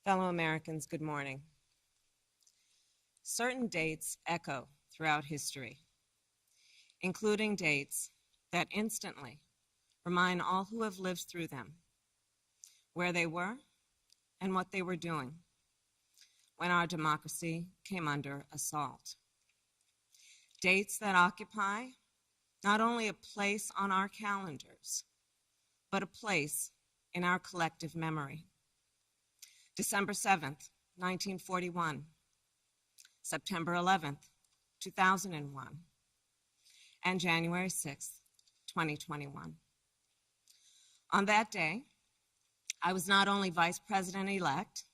Fellow Americans, good morning. Certain dates echo throughout history, including dates that instantly remind all who have lived through them where they were and what they were doing when our democracy came under assault. Dates that occupy not only a place on our calendars, but a place in our collective memory. December 7th, 1941, September 11th, 2001, and January 6th, 2021. On that day, I was not only Vice President-elect,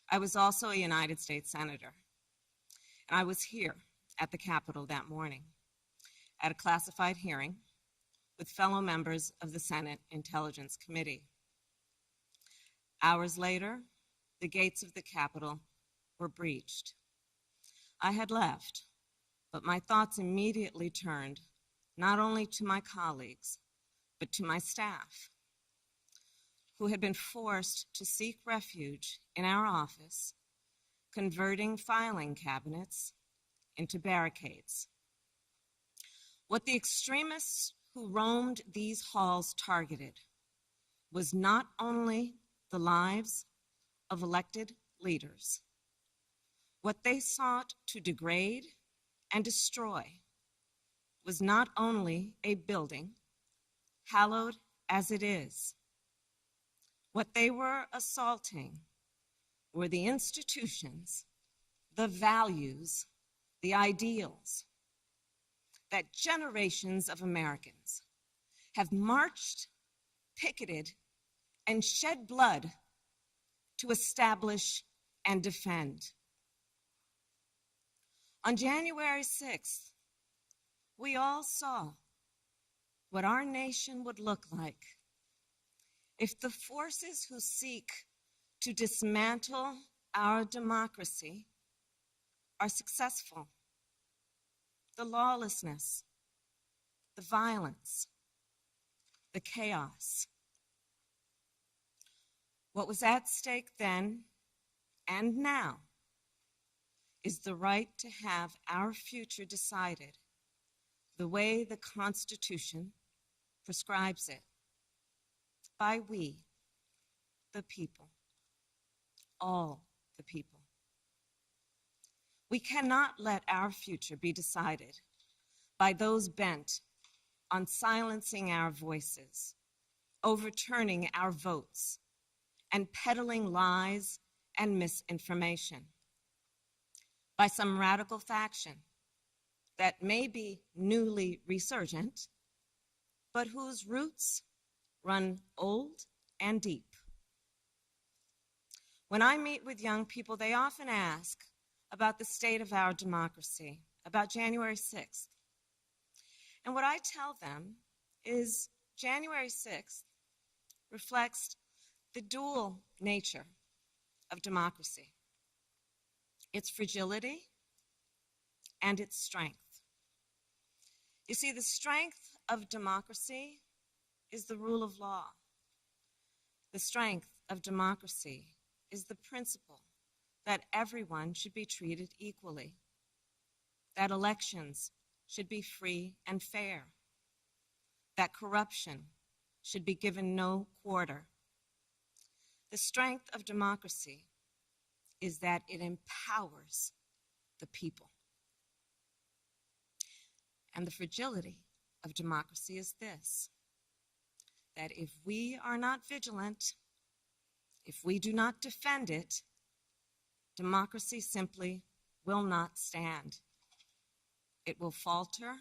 I was also a United States Senator. And I was here at the Capitol that morning at a classified hearing with fellow members of the Senate Intelligence Committee. Hours later, the gates of the Capitol were breached. I had left, but my thoughts immediately turned not only to my colleagues, but to my staff, who had been forced to seek refuge in our office, converting filing cabinets into barricades. What the extremists who roamed these halls targeted was not only the lives of elected leaders. What they sought to degrade and destroy was not only a building, hallowed as it is. What they were assaulting were the institutions, the values, the ideals that generations of Americans have marched, picketed, and shed blood to establish and defend. On January 6th, we all saw what our nation would look like if the forces who seek to dismantle our democracy are successful. The lawlessness, the violence, the chaos. What was at stake then and now is the right to have our future decided the way the Constitution prescribes it, by we, the people, all the people. We cannot let our future be decided by those bent on silencing our voices, overturning our votes, and peddling lies and misinformation by some radical faction that may be newly resurgent, but whose roots run old and deep. When I meet with young people, they often ask about the state of our democracy, about January 6th. And what I tell them is January 6th reflects the dual nature of democracy, its fragility and its strength. You see, the strength of democracy is the rule of law. The strength of democracy is the principle that everyone should be treated equally, that elections should be free and fair, that corruption should be given no quarter. The strength of democracy is that it empowers the people. And the fragility of democracy is this, that if we are not vigilant, if we do not defend it, democracy simply will not stand. It will falter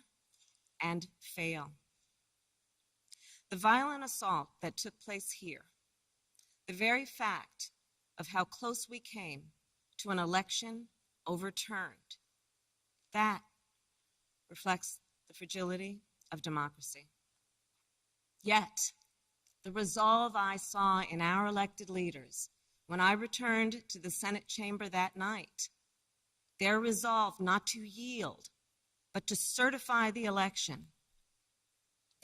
and fail. The violent assault that took place here, the very fact of how close we came to an election overturned, that reflects the fragility of democracy. Yet, the resolve I saw in our elected leaders when I returned to the Senate chamber that night, their resolve not to yield, but to certify the election,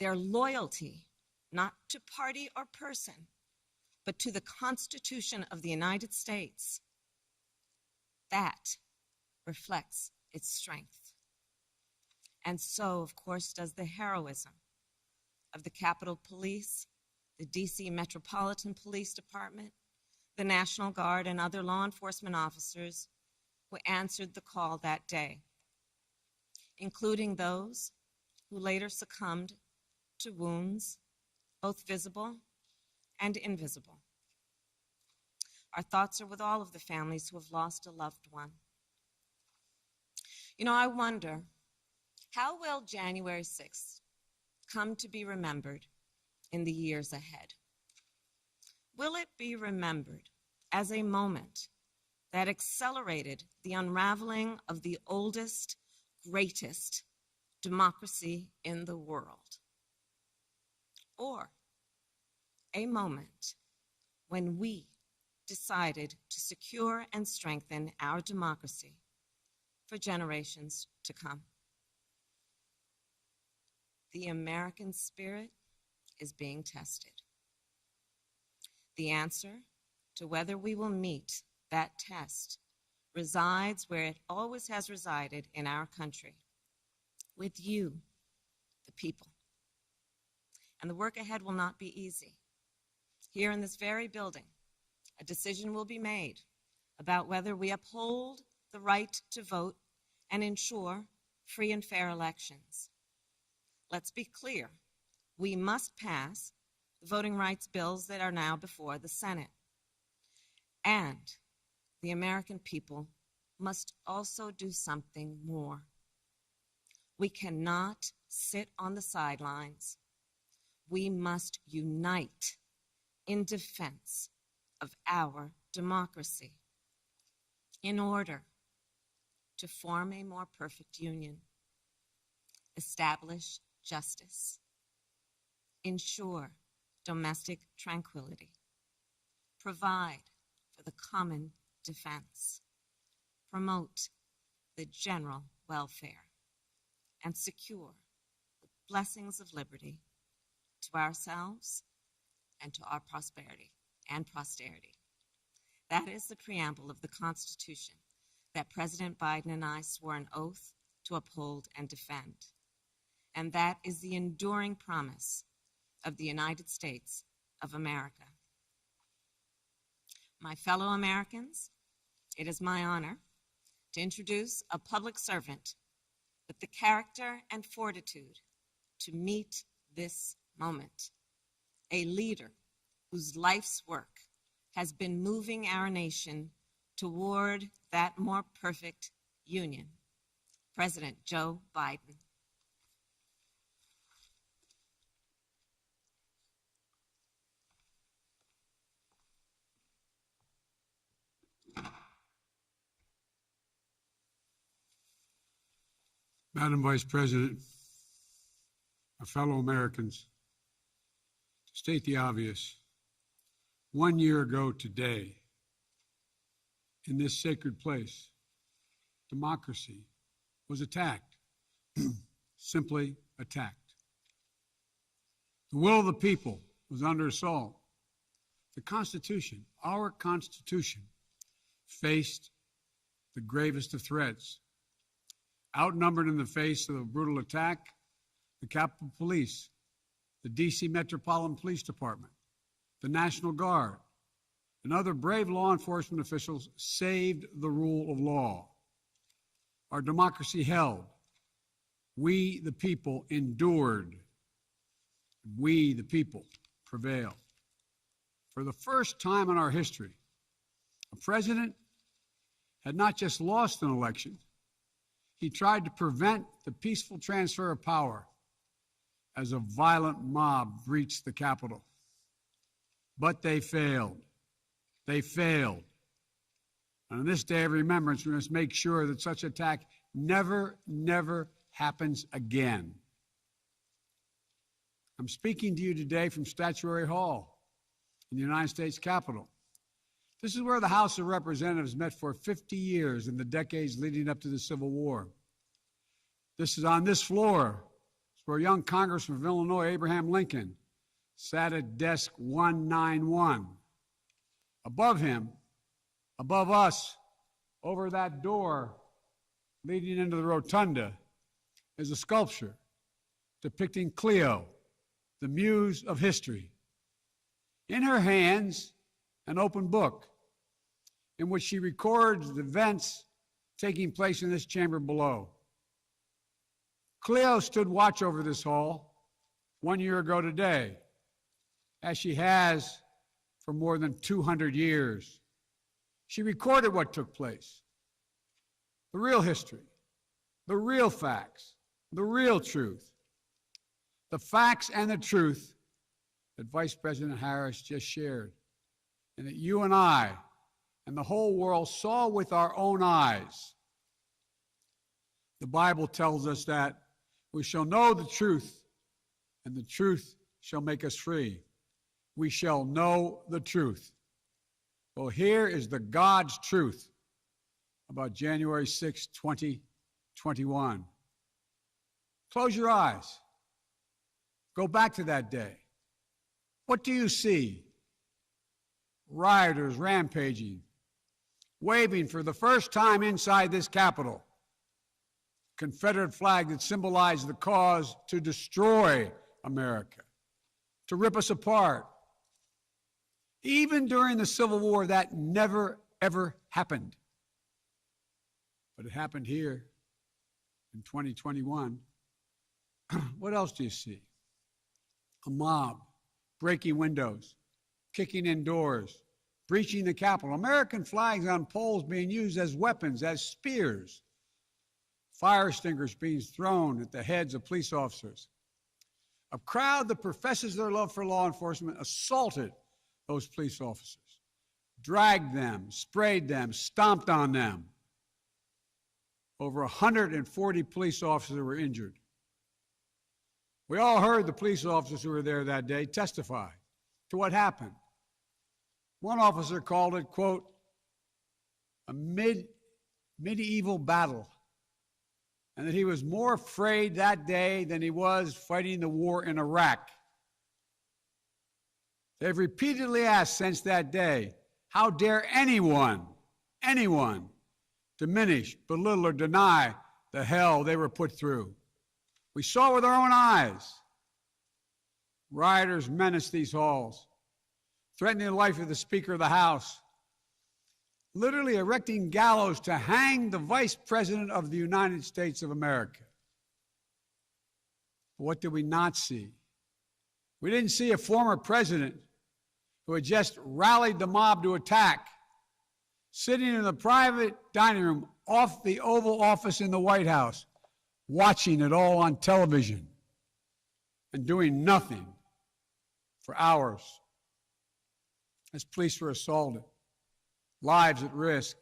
their loyalty not to party or person, but to the Constitution of the United States. That reflects its strength. And so, of course, does the heroism of the Capitol Police, the DC Metropolitan Police Department, the National Guard, and other law enforcement officers who answered the call that day, including those who later succumbed to wounds, both visible and invisible. Our thoughts are with all of the families who have lost a loved one. You know, I wonder, how will January 6th come to be remembered in the years ahead? Will it be remembered as a moment that accelerated the unraveling of the oldest, greatest democracy in the world? Or a moment when we decided to secure and strengthen our democracy for generations to come? The American spirit is being tested. The answer to whether we will meet that test resides where it always has resided in our country, with you, the people. And the work ahead will not be easy. Here in this very building, a decision will be made about whether we uphold the right to vote and ensure free and fair elections. Let's be clear, we must pass the voting rights bills that are now before the Senate. And the American people must also do something more. We cannot sit on the sidelines. We must unite in defense of our democracy in order to form a more perfect union, establish justice, ensure domestic tranquility, provide for the common defense, promote the general welfare, and secure the blessings of liberty to ourselves and to our prosperity and posterity. That is the preamble of the Constitution that President Biden and I swore an oath to uphold and defend. And that is the enduring promise of the United States of America. My fellow Americans, it is my honor to introduce a public servant with the character and fortitude to meet this moment, a leader whose life's work has been moving our nation toward that more perfect union, President Joe Biden. Madam Vice President, my fellow Americans, to state the obvious, 1 year ago today, in this sacred place, democracy was attacked, simply attacked. The will of the people was under assault. The Constitution, our Constitution, faced the gravest of threats. Outnumbered in the face of a brutal attack, the Capitol Police, the DC Metropolitan Police Department, the National Guard, and other brave law enforcement officials saved the rule of law. Our democracy held. We, the people, endured. We, the people, prevailed. For the first time in our history, a president had not just lost an election, he tried to prevent the peaceful transfer of power as a violent mob breached the Capitol. But they failed. They failed. And on this day of remembrance, we must make sure that such attack never happens again. I'm speaking to you today from Statuary Hall in the United States Capitol. This is where the House of Representatives met for 50 years in the decades leading up to the Civil War. This is on this floor. It's where young Congressman from Illinois, Abraham Lincoln, sat at desk 191 Above him, above us, over that door leading into the rotunda, is a sculpture depicting Cleo, the muse of history. In her hands, an open book in which she records the events taking place in this chamber below. Cleo stood watch over this hall 1 year ago today, as she has for more than 200 years. She recorded what took place, the real history, the real facts, the real truth, the facts and the truth that Vice President Harris just shared, and that you and I and the whole world saw with our own eyes. The Bible tells us that we shall know the truth, and the truth shall make us free. We shall know the truth. Well, here is the God's truth about January 6, 2021. Close your eyes. Go back to that day. What do you see? Rioters rampaging, waving for the first time inside this Capitol Confederate flag that symbolized the cause to destroy America, to rip us apart. Even during the Civil War, that never, ever happened. But it happened here in 2021. What else do you see? A mob breaking windows, kicking in doors, breaching the Capitol. American flags on poles being used as weapons, as spears. Fire extinguishers being thrown at the heads of police officers. A crowd that professes their love for law enforcement assaulted those police officers, dragged them, sprayed them, stomped on them. Over 140 police officers were injured. We all heard the police officers who were there that day testify to what happened. One officer called it, quote, a medieval battle, and that he was more afraid that day than he was fighting the war in Iraq. They've repeatedly asked since that day, how dare anyone diminish, belittle, or deny the hell they were put through? We saw with our own eyes. Rioters menaced these halls, threatening the life of the Speaker of the House, literally erecting gallows to hang the Vice President of the United States of America. But what did we not see? We didn't see a former president who had just rallied the mob to attack, sitting in the private dining room off the Oval Office in the White House, watching it all on television and doing nothing for hours as police were assaulted, lives at risk,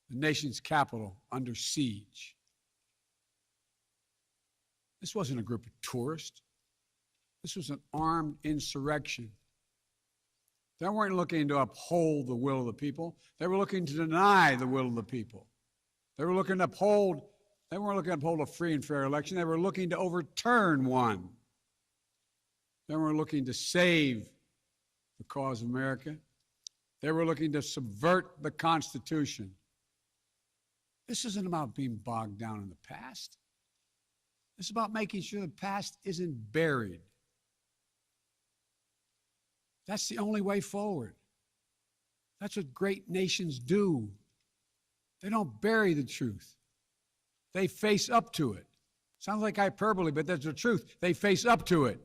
the nation's capital under siege. This wasn't a group of tourists. This was an armed insurrection. They weren't looking to uphold the will of the people. They were looking to deny the will of the people. They weren't looking to uphold a free and fair election. They were looking to overturn one. They weren't looking to save the cause of America. They were looking to subvert the Constitution. This isn't about being bogged down in the past. It's about making sure the past isn't buried. That's the only way forward. That's what great nations do. They don't bury the truth. They face up to it. Sounds like hyperbole, but that's the truth. They face up to it.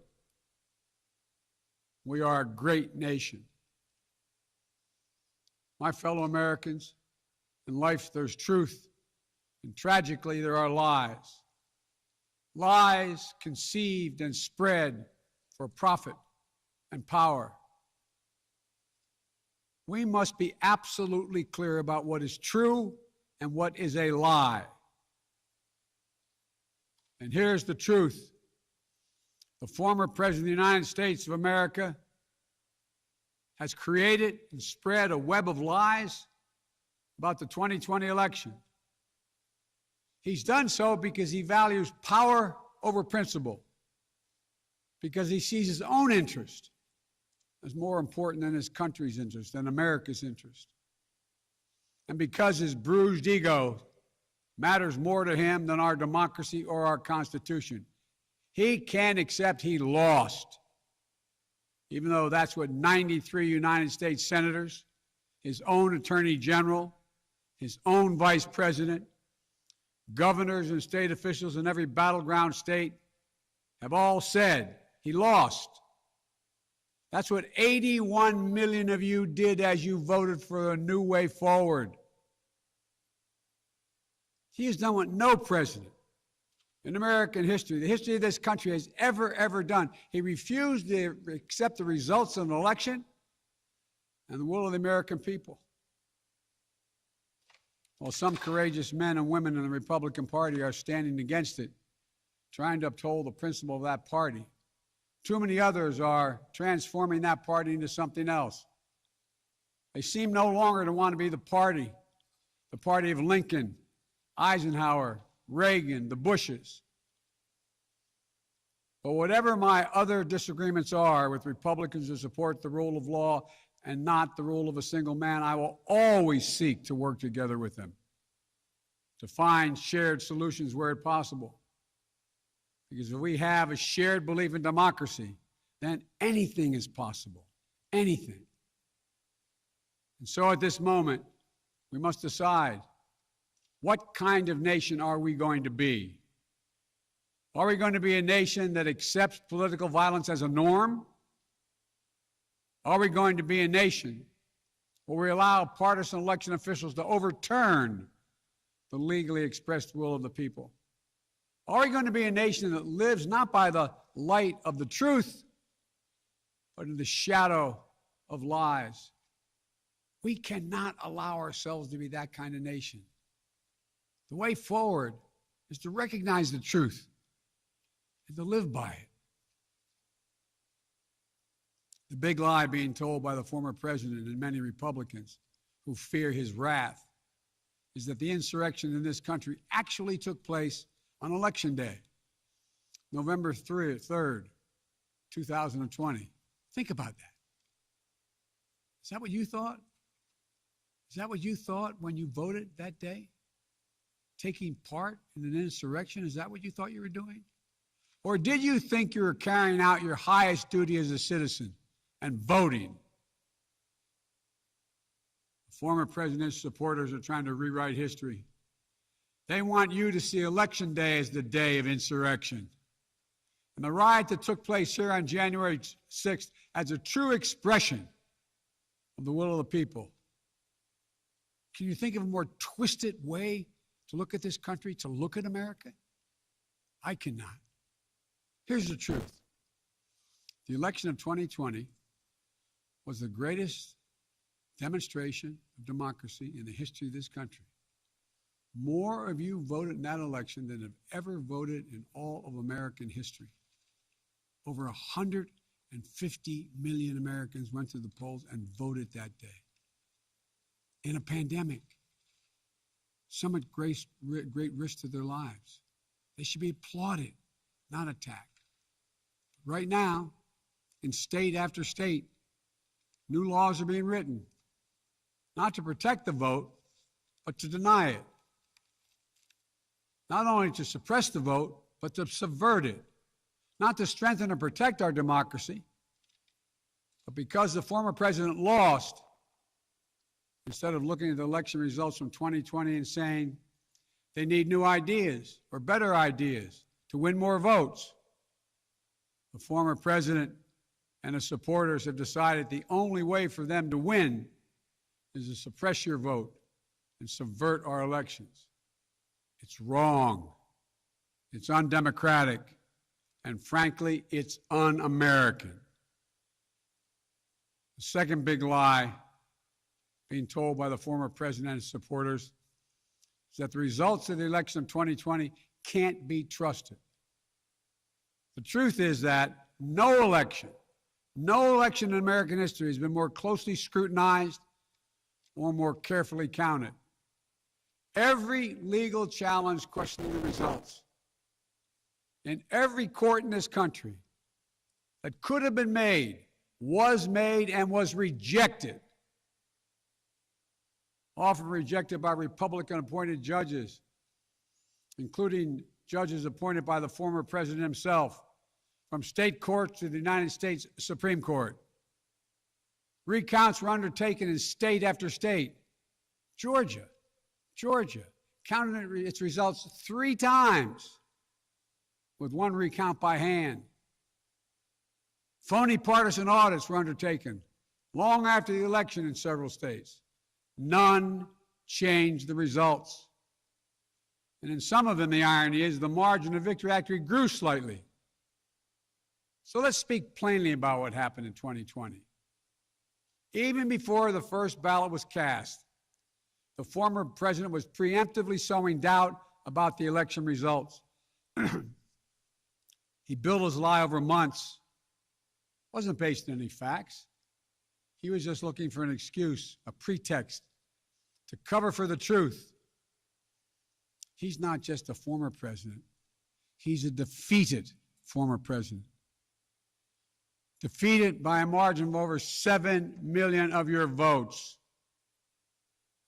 We are a great nation. My fellow Americans, in life there's truth, and tragically there are lies. Lies conceived and spread for profit and power. We must be absolutely clear about what is true and what is a lie. And here's the truth. The former President of the United States of America has created and spread a web of lies about the 2020 election. He's done so because he values power over principle, because he sees his own interest is more important than his country's interest, than America's interest. And because his bruised ego matters more to him than our democracy or our Constitution, he can't accept he lost, even though that's what 93 United States senators, his own attorney general, his own vice president, governors and state officials in every battleground state have all said he lost. That's what 81 million of you did as you voted for a new way forward. He has done what no president in American history, the history of this country, has ever done. He refused to accept the results of an election and the will of the American people. While some courageous men and women in the Republican Party are standing against it, trying to uphold the principle of that party, too many others are transforming that party into something else. They seem no longer to want to be the party of Lincoln, Eisenhower, Reagan, the Bushes. But whatever my other disagreements are with Republicans who support the rule of law and not the rule of a single man, I will always seek to work together with them to find shared solutions where possible. Because if we have a shared belief in democracy, then anything is possible. Anything. And so at this moment, we must decide, what kind of nation are we going to be? Are we going to be a nation that accepts political violence as a norm? Are we going to be a nation where we allow partisan election officials to overturn the legally expressed will of the people? Are we going to be a nation that lives not by the light of the truth, but in the shadow of lies? We cannot allow ourselves to be that kind of nation. The way forward is to recognize the truth and to live by it. The big lie being told by the former president and many Republicans who fear his wrath is that the insurrection in this country actually took place on Election Day, November 3rd, 2020. Think about that. Is that what you thought? Is that what you thought when you voted that day? Taking part in an insurrection? Is that what you thought you were doing? Or did you think you were carrying out your highest duty as a citizen and voting? The former president's supporters are trying to rewrite history. They want you to see Election Day as the day of insurrection. And the riot that took place here on January 6th as a true expression of the will of the people. Can you think of a more twisted way to look at this country, to look at America? I cannot. Here's the truth. The election of 2020 was the greatest demonstration of democracy in the history of this country. More of you voted in that election than have ever voted in all of American history. Over 150 million Americans went to the polls and voted that day. In a pandemic, some at great risk to their lives. They should be applauded, not attacked. Right now, in state after state, new laws are being written, not to protect the vote, but to deny it. Not only to suppress the vote, but to subvert it. Not to strengthen or protect our democracy, but because the former president lost, instead of looking at the election results from 2020 and saying they need new ideas or better ideas to win more votes, the former president and his supporters have decided the only way for them to win is to suppress your vote and subvert our elections. It's wrong. It's undemocratic. And frankly, it's un-American. The second big lie being told by the former president and his supporters is that the results of the election of 2020 can't be trusted. The truth is that no election in American history has been more closely scrutinized or more carefully counted. Every legal challenge questioning the results in every court in this country that could have been made was made and was rejected, often rejected by Republican-appointed judges, including judges appointed by the former president himself, from state courts to the United States Supreme Court. Recounts were undertaken in state after state. Georgia counted its results 3 times, with 1 recount by hand. Phony partisan audits were undertaken long after the election in several states. None changed the results. And in some of them, the irony is the margin of victory actually grew slightly. So let's speak plainly about what happened in 2020. Even before the first ballot was cast, the former president was preemptively sowing doubt about the election results. He built his lie over months. Wasn't based on any facts. He was just looking for an excuse, a pretext, to cover for the truth. He's not just a former president. He's a defeated former president. Defeated by a margin of over 7 million of your votes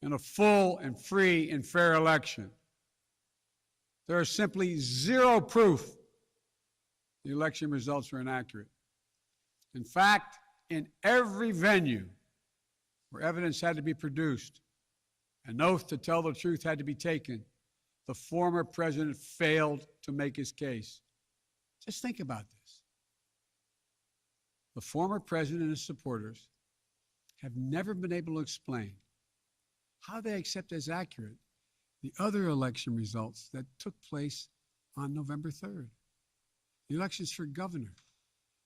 in a full and free and fair election. There is simply zero proof the election results were inaccurate. In fact, in every venue where evidence had to be produced, an oath to tell the truth had to be taken, the former president failed to make his case. Just think about this. The former president and his supporters have never been able to explain how they accept as accurate the other election results that took place on November 3rd. The elections for governor,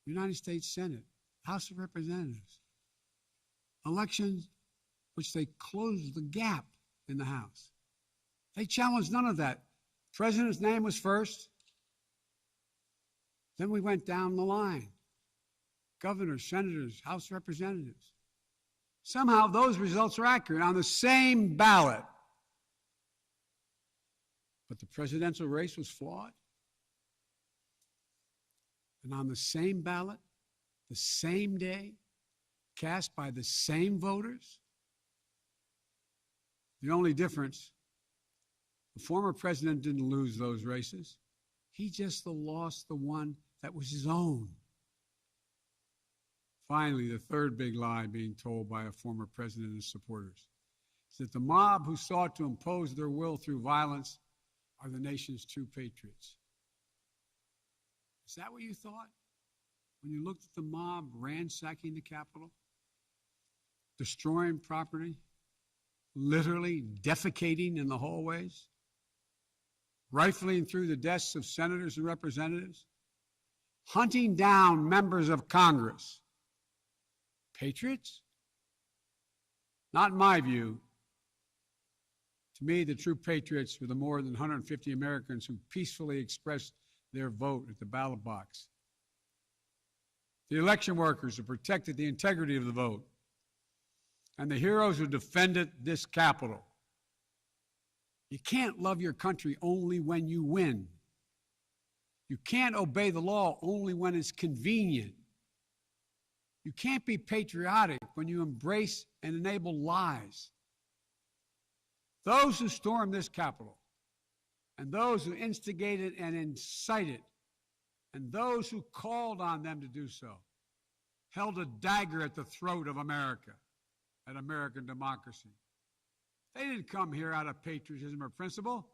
United States Senate, House of Representatives. Elections which they closed the gap in the House. They challenged none of that. The president's name was first. Then we went down the line. Governors, senators, House Representatives. Somehow those results are accurate on the same ballot. But the presidential race was flawed. And on the same ballot, the same day, cast by the same voters. The only difference, the former president didn't lose those races. He just lost the one that was his own. Finally, the third big lie being told by a former president and his supporters is that the mob who sought to impose their will through violence are the nation's true patriots. Is that what you thought when you looked at the mob ransacking the Capitol, destroying property, literally defecating in the hallways, rifling through the desks of senators and representatives, hunting down members of Congress? Patriots? Not in my view. To me, the true patriots were the more than 150 Americans who peacefully expressed their vote at the ballot box. The election workers who protected the integrity of the vote. And the heroes who defended this Capitol. You can't love your country only when you win. You can't obey the law only when it's convenient. You can't be patriotic when you embrace and enable lies. Those who stormed this Capitol, and those who instigated and incited, and those who called on them to do so, held a dagger at the throat of America, at American democracy. They didn't come here out of patriotism or principle.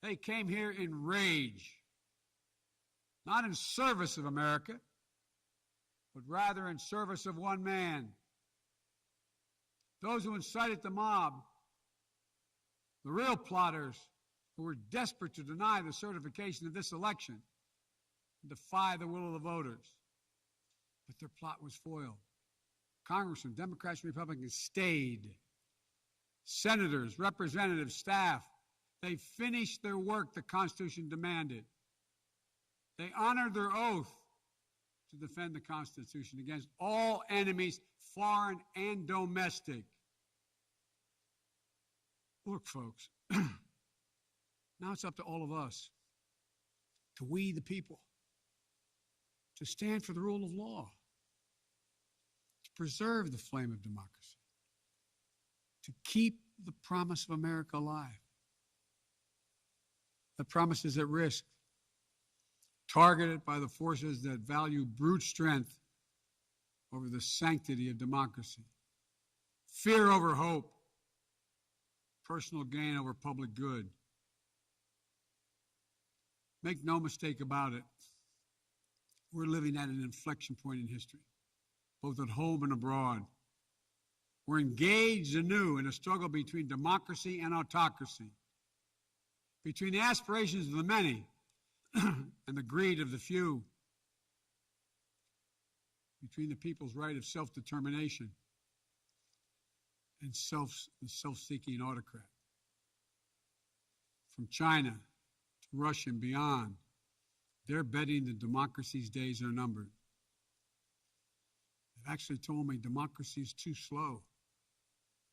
They came here in rage, not in service of America, but rather in service of one man. Those who incited the mob, the real plotters who were desperate to deny the certification of this election and defy the will of the voters. But their plot was foiled. Congressmen, Democrats, and Republicans stayed. Senators, representatives, staff, they finished their work the Constitution demanded. They honored their oath to defend the Constitution against all enemies, foreign and domestic. Look, folks, now it's up to all of us, to we the people, to stand for the rule of law, preserve the flame of democracy, to keep the promise of America alive. That promise is at risk, targeted by the forces that value brute strength over the sanctity of democracy, fear over hope, personal gain over public good. Make no mistake about it, we're living at an inflection point in history, both at home and abroad. We're engaged anew in a struggle between democracy and autocracy, between the aspirations of the many and the greed of the few, between the people's right of self-determination and the self-seeking autocrat. From China to Russia and beyond, they're betting that democracy's days are numbered. They've actually told me democracy is too slow,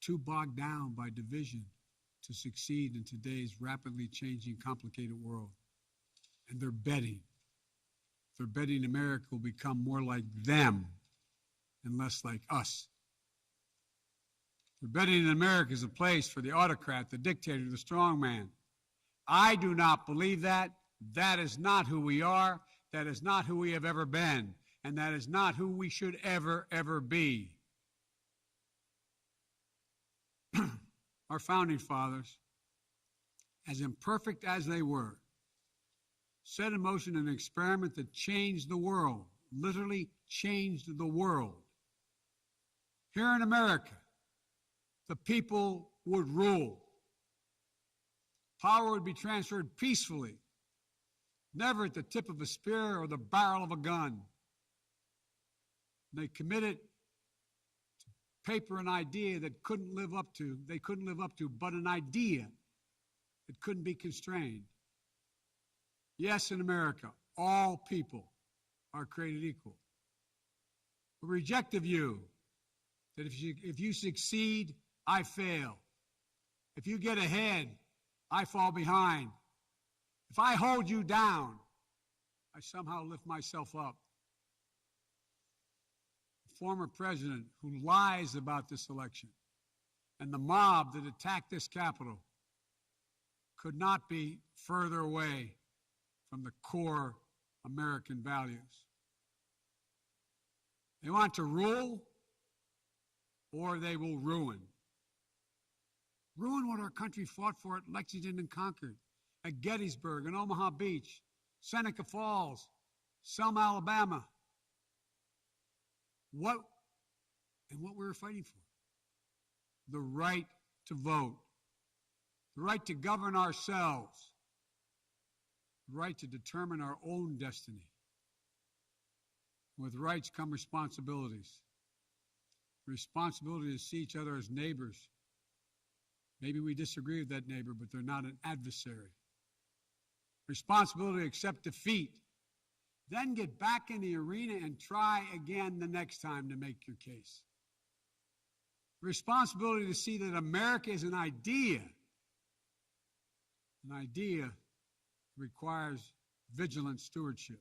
too bogged down by division to succeed in today's rapidly changing, complicated world. And they're betting. They're betting America will become more like them and less like us. They're betting that America is a place for the autocrat, the dictator, the strongman. I do not believe that. That is not who we are. That is not who we have ever been. And that is not who we should ever, ever be. Our founding fathers, as imperfect as they were, set in motion an experiment that changed the world, literally changed the world. Here in America, the people would rule. Power would be transferred peacefully, never at the tip of a spear or the barrel of a gun. They committed to paper an idea that they couldn't live up to, but an idea that couldn't be constrained. Yes, in America, all people are created equal. We reject the view that if you succeed, I fail. If you get ahead, I fall behind. If I hold you down, I somehow lift myself up. The former president who lies about this election and the mob that attacked this Capitol could not be further away from the core American values. They want to rule, or they will ruin. Ruin what our country fought for at Lexington and Concord, at Gettysburg and Omaha Beach, Seneca Falls, Selma, Alabama. What we were fighting for? The right to vote, the right to govern ourselves, the right to determine our own destiny. With rights come responsibilities. Responsibility to see each other as neighbors. Maybe we disagree with that neighbor, but they're not an adversary. Responsibility to accept defeat. Then get back in the arena and try again the next time to make your case. Responsibility to see that America is an idea. An idea requires vigilant stewardship.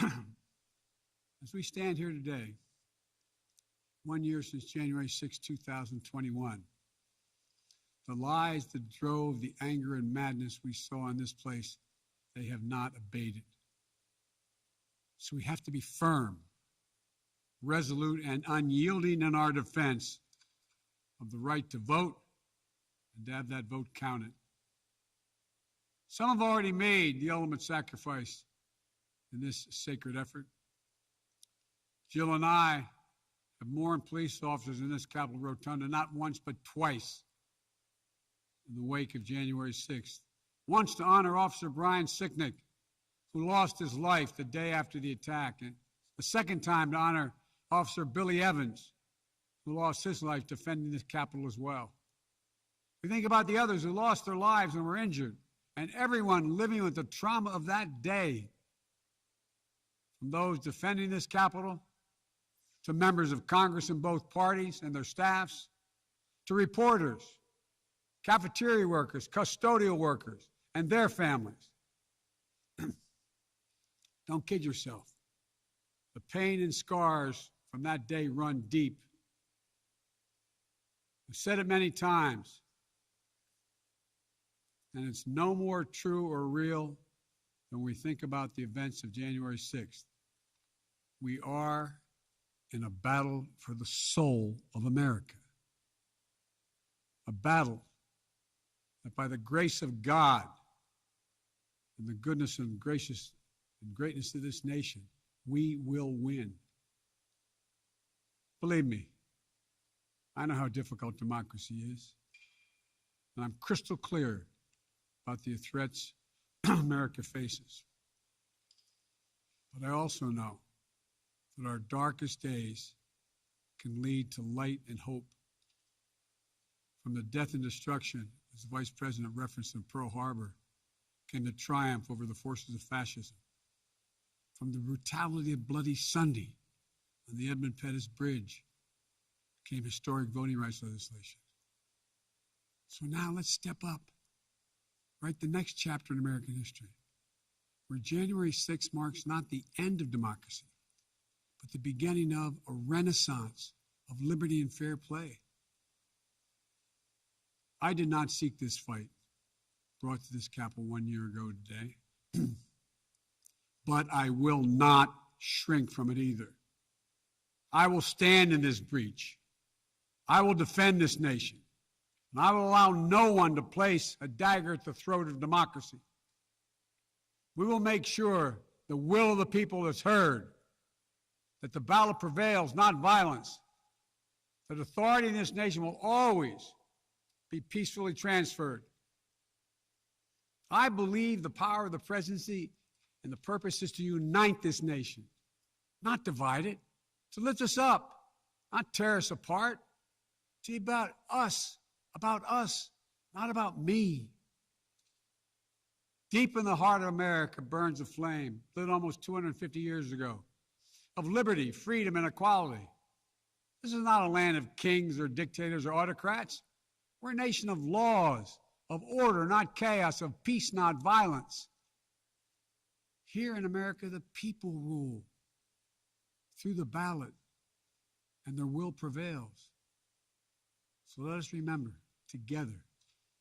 As we stand here today, 1 year since January 6, 2021, the lies that drove the anger and madness we saw in this place, they have not abated. So we have to be firm, resolute, and unyielding in our defense of the right to vote and to have that vote counted. Some have already made the ultimate sacrifice in this sacred effort. Jill and I have mourned police officers in this Capitol Rotunda not once but twice in the wake of January 6th. Once to honor Officer Brian Sicknick, who lost his life the day after the attack. And the second time to honor Officer Billy Evans, who lost his life defending this Capitol as well. We think about the others who lost their lives and were injured, and everyone living with the trauma of that day, from those defending this Capitol, to members of Congress in both parties and their staffs, to reporters, cafeteria workers, custodial workers, and their families. Don't kid yourself. The pain and scars from that day run deep. I've said it many times, and it's no more true or real than we think about the events of January 6th. We are in a battle for the soul of America. A battle that by the grace of God and the goodness and gracious and greatness of this nation, we will win. Believe me, I know how difficult democracy is, and I'm crystal clear about the threats America faces. But I also know that our darkest days can lead to light and hope. From the death and destruction, as the Vice President referenced in Pearl Harbor, came the triumph over the forces of fascism. From the brutality of Bloody Sunday on the Edmund Pettus Bridge came historic voting rights legislation. So now let's step up, write the next chapter in American history, where January 6th marks not the end of democracy, but the beginning of a renaissance of liberty and fair play. I did not seek this fight brought to this Capitol 1 year ago today, but I will not shrink from it either. I will stand in this breach. I will defend this nation, and I will allow no one to place a dagger at the throat of democracy. We will make sure the will of the people is heard, that the ballot prevails, not violence, that authority in this nation will always be peacefully transferred. I believe the power of the presidency and the purpose is to unite this nation, not divide it, to lift us up, not tear us apart. To be about us, not about me. Deep in the heart of America burns a flame, lit almost 250 years ago, of liberty, freedom, and equality. This is not a land of kings or dictators or autocrats. We're a nation of laws, of order, not chaos, of peace, not violence. Here in America, the people rule through the ballot, and their will prevails. So let us remember, together,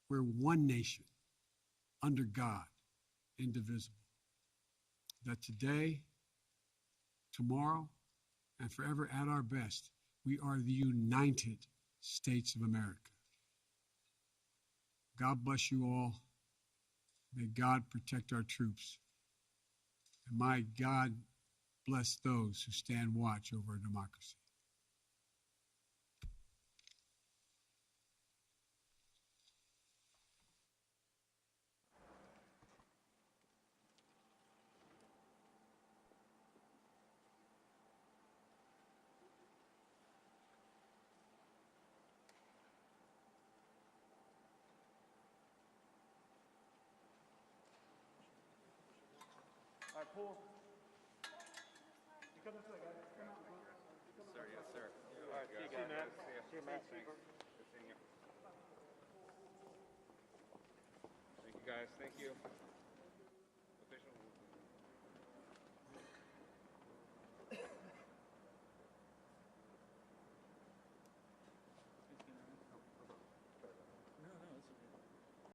we're one nation, under God, indivisible. That today, tomorrow, and forever at our best, we are the United States of America. God bless you all. May God protect our troops. And may God bless those who stand watch over our democracy. All right, Paul. You come this way, guys. Come on. Sir, yes, sir. All right, see you guys. Matt. See you, Matt. Thanks. Good seeing you. Thank you, guys. Thank you.